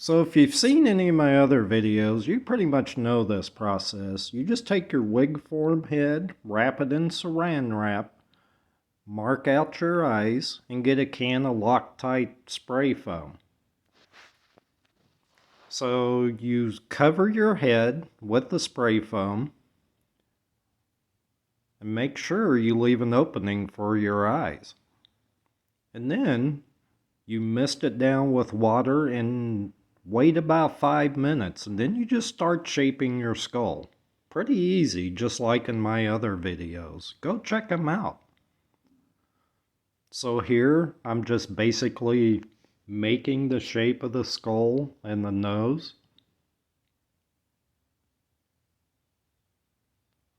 So if you've seen any of my other videos, you pretty much know this process. You just take your wig form head, wrap it in saran wrap, mark out your eyes, and get a can of Loctite spray foam. So you cover your head with the spray foam and make sure you leave an opening for your eyes. And then you mist it down with water and wait about 5 minutes, and then you just start shaping your skull. Pretty easy, just like in my other videos. Go check them out. So here, I'm just basically making the shape of the skull and the nose.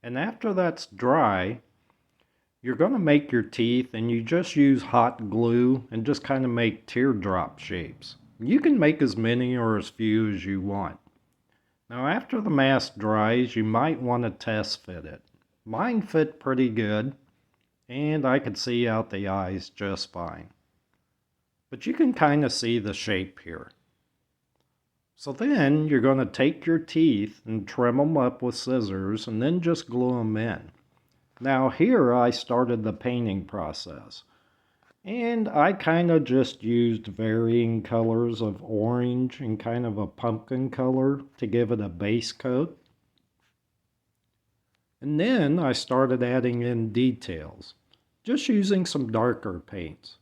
And after that's dry, you're going to make your teeth, and you just use hot glue and just kind of make teardrop shapes. You can make as many or as few as you want. Now after the mask dries, you might want to test fit it. Mine fit pretty good, and I could see out the eyes just fine. But you can kind of see the shape here. So then you're going to take your teeth and trim them up with scissors and then just glue them in. Now here I started the painting process. And I kind of just used varying colors of orange and kind of a pumpkin color to give it a base coat. And then I started adding in details, just using some darker paints.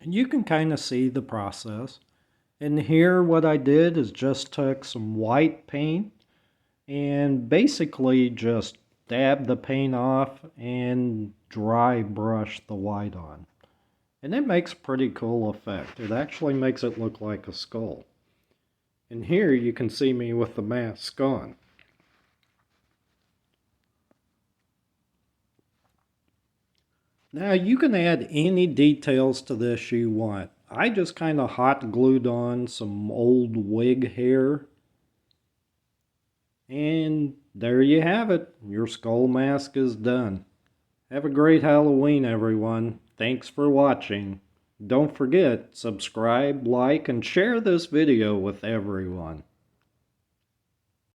And you can kind of see the process. And here what I did is just took some white paint and basically just dab the paint off and dry brush the white on. And it makes a pretty cool effect. It actually makes it look like a skull. And here you can see me with the mask on. Now you can add any details to this you want. I just kind of hot glued on some old wig hair. And there you have it. Your skull mask is done. Have a great Halloween, everyone. Thanks for watching. Don't forget, subscribe, like, and share this video with everyone.